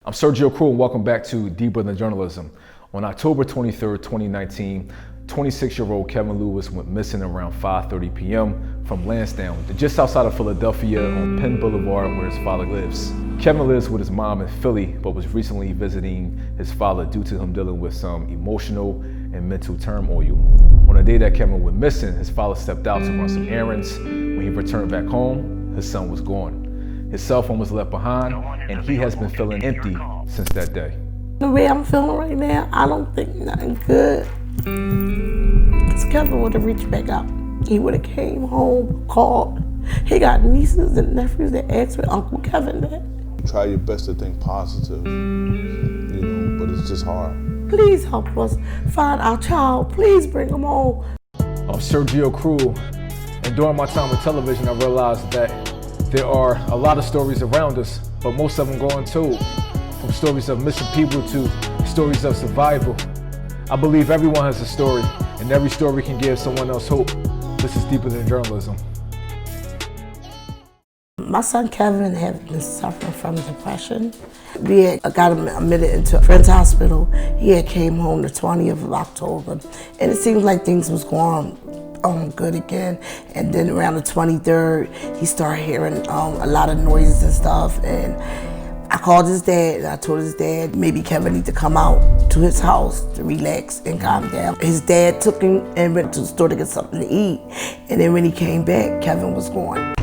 I'm Sergio and welcome back to Deeper Than Journalism. On October 23rd, 2019, 26-year-old Kevin Lewis went missing around 5:30 p.m. from Lansdowne, just outside of Philadelphia on Penn Boulevard where his father lives. Kevin lives with his mom in Philly, but was recently visiting his father due to him dealing with some emotional and mental turmoil. On the day that Kevin went missing, his father stepped out to run some errands. When he returned back home, his son was gone. His cell phone was left behind, and he has been feeling empty since that day. The way I'm feeling right now, I don't think nothing good. Because Kevin would have reached back out. He would have came home, called. He got nieces and nephews that asked where Uncle Kevin at. Try your best to think positive, but it's just hard. Please help us find our child. Please bring him home. I'm Sergio, and during my time with television, I realized that there are a lot of stories around us, but most of them go untold. From stories of missing people to stories of survival. I believe everyone has a story, and every story can give someone else hope. This is Deeper Than Journalism. My son Kevin had been suffering from depression. We had got him admitted into a friend's hospital. He had came home the 20th of October, and it seemed like things was going good again. And then around the 23rd, he started hearing a lot of noises and stuff. And I called his dad and I told his dad maybe Kevin need to come out to his house to relax and calm down. His dad took him and went to the store to get something to eat. And then when he came back, Kevin was gone.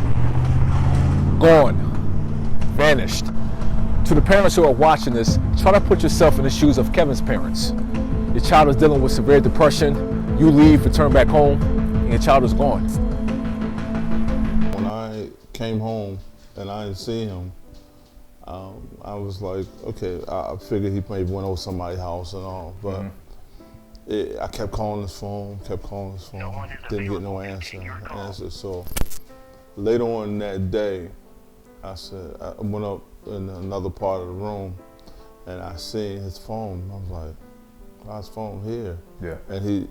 Gone. Vanished. To the parents who are watching this, try to put yourself in the shoes of Kevin's parents. Your child is dealing with severe depression. You leave, return back home, and your child is gone. When I came home and I didn't see him, I was like, okay, I figured he maybe went over somebody's house and all, but I kept calling his phone, didn't get no answer. So later on that day, I went up in another part of the room and I seen his phone. I was like, why his phone here? Yeah. And he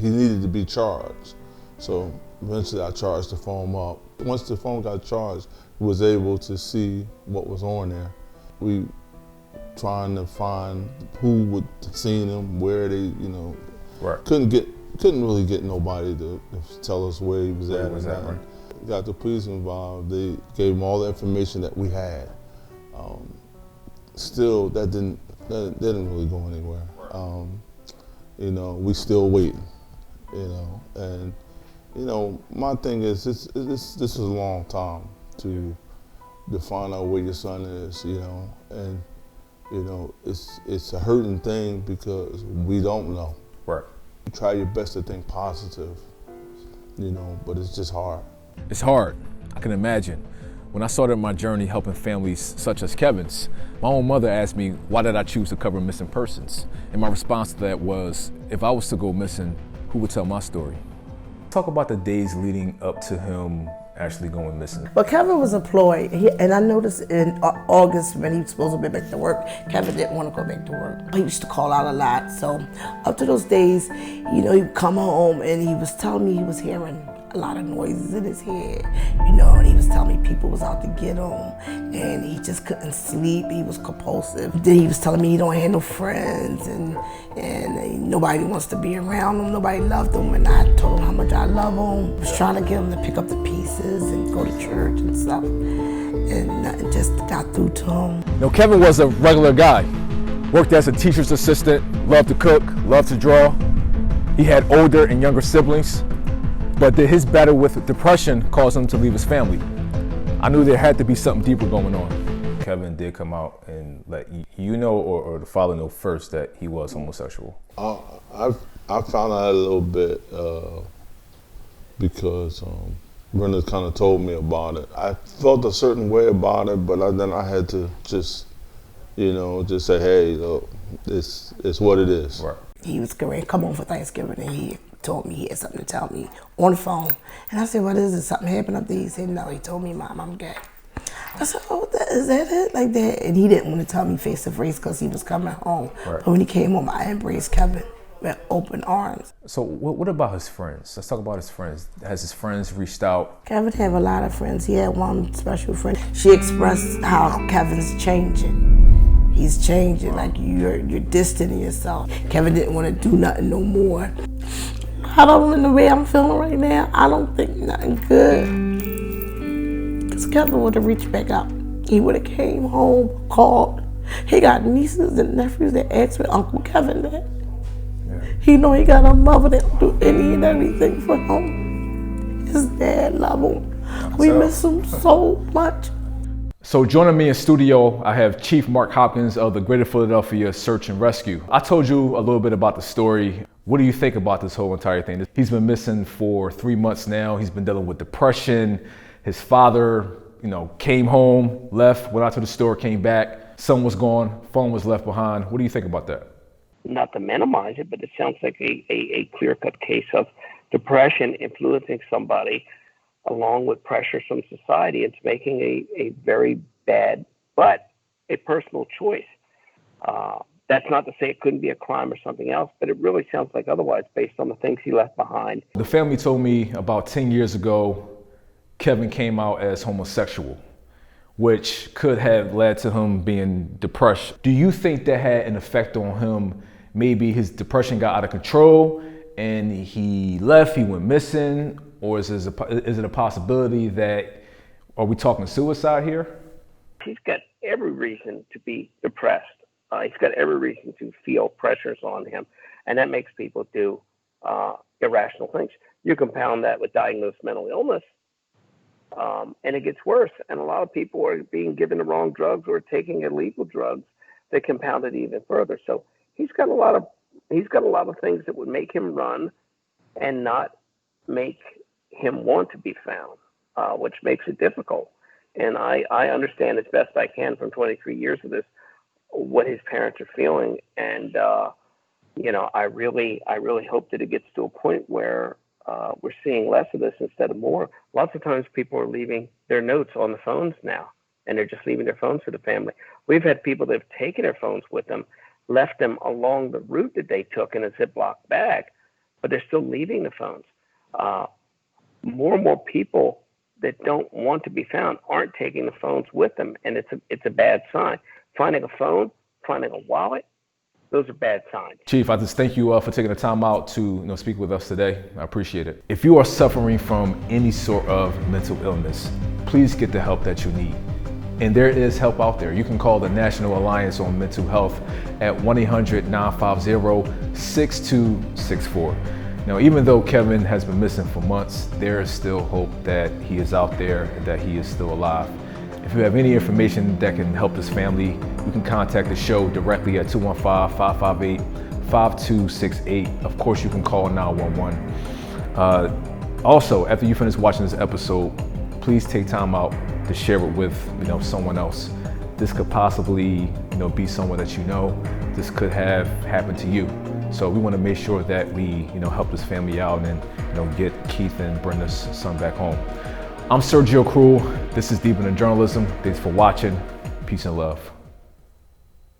needed to be charged. So eventually I charged the phone up. Once the phone got charged, we was able to see what was on there. We trying to find who would seen him, where they, Right. couldn't really get nobody to tell us where he was at. Right. Got the police involved. They gave him all the information that we had. Still, that didn't really go anywhere. We still waiting. And my thing is this is a long time to find out where your son is, and it's a hurting thing because we don't know. Right. Try your best to think positive, but it's just hard. It's hard, I can imagine. When I started my journey helping families such as Kevin's, my own mother asked me, why did I choose to cover missing persons? And my response to that was, if I was to go missing, who would tell my story? Talk about the days leading up to him actually going missing. But Kevin was employed, and I noticed in August when he was supposed to be back to work, Kevin didn't want to go back to work. He used to call out a lot, so up to those days, he would come home and he was telling me he was hearing a lot of noises in his head, and he was telling me people was out to get him, and he just couldn't sleep. He was compulsive. Then he was telling me he don't have no friends, and nobody wants to be around him. Nobody loved him, and I told him how much I love him. I was trying to get him to pick up the pieces and go to church and stuff, and nothing just got through to him. Kevin was a regular guy. Worked as a teacher's assistant, loved to cook, loved to draw. He had older and younger siblings. But his battle with depression caused him to leave his family. I knew there had to be something deeper going on. Kevin did come out and let you know, or the father know first, that he was homosexual. I found out a little bit because Brenda kind of told me about it. I felt a certain way about it, but then I had to just say, hey, it's what it is. Right. He was going to come home for Thanksgiving, and he told me he had something to tell me on the phone. And I said, what is it? Something happened up there? He said, no. He told me, Mom, I'm gay. I said, oh, is that it? Like that? And he didn't want to tell me face to face because he was coming home. Right. But when he came home, I embraced Kevin. with open arms. So what about his friends? Let's talk about his friends. Has his friends reached out? Kevin have a lot of friends. He had one special friend. She expressed how Kevin's changing. He's changing, like you're distancing yourself. Kevin didn't want to do nothing no more. I don't know the way I'm feeling right now. I don't think nothing good. Because Kevin would have reached back out. He would have came home, called. He got nieces and nephews that asked where Uncle Kevin at. Yeah. He know he got a mother that do any and everything for him. His dad love him. We miss him so much. So joining me in studio, I have Chief Mark Hopkins of the Greater Philadelphia Search and Rescue. I told you a little bit about the story. What do you think about this whole entire thing? He's been missing for 3 months now. He's been dealing with depression. His father, came home, left, went out to the store, came back. Son was gone, phone was left behind. What do you think about that? Not to minimize it, but it sounds like a clear-cut case of depression influencing somebody along with pressure from society. It's making a very bad, but a personal choice. That's not to say it couldn't be a crime or something else, but it really sounds like otherwise based on the things he left behind. The family told me about 10 years ago, Kevin came out as homosexual, which could have led to him being depressed. Do you think that had an effect on him? Maybe his depression got out of control and he left, he went missing, or is it a possibility that, are we talking suicide here? He's got every reason to be depressed. He's got every reason to feel pressures on him, and that makes people do irrational things. You compound that with diagnosed mental illness, and it gets worse. And a lot of people are being given the wrong drugs or taking illegal drugs that compound it even further. So he's got a lot of things that would make him run and not make him want to be found, which makes it difficult. And I understand as best I can from 23 years of this what his parents are feeling, and I really hope that it gets to a point where we're seeing less of this instead of more. Lots of times people are leaving their notes on the phones now, and they're just leaving their phones for the family. We've had people that have taken their phones with them, left them along the route that they took in a Ziploc bag, but they're still leaving the phones. More and more people that don't want to be found aren't taking the phones with them, and it's a bad sign. Finding a phone, finding a wallet, those are bad signs. Chief, I just thank you for taking the time out to speak with us today. I appreciate it. If you are suffering from any sort of mental illness, please get the help that you need. And there is help out there. You can call the National Alliance on Mental Health at 1-800-950-6264. Now, even though Kevin has been missing for months, there is still hope that he is out there and that he is still alive. If you have any information that can help this family, you can contact the show directly at 215-558-5268. Of course, you can call 911. Also, after you finish watching this episode, please take time out to share it with someone else. This could possibly be someone that this could have happened to you. So we want to make sure that we help this family out and get Keith and Brenda's son back home. I'm Sergio. This is Deep in the Journalism. Thanks for watching. Peace and love.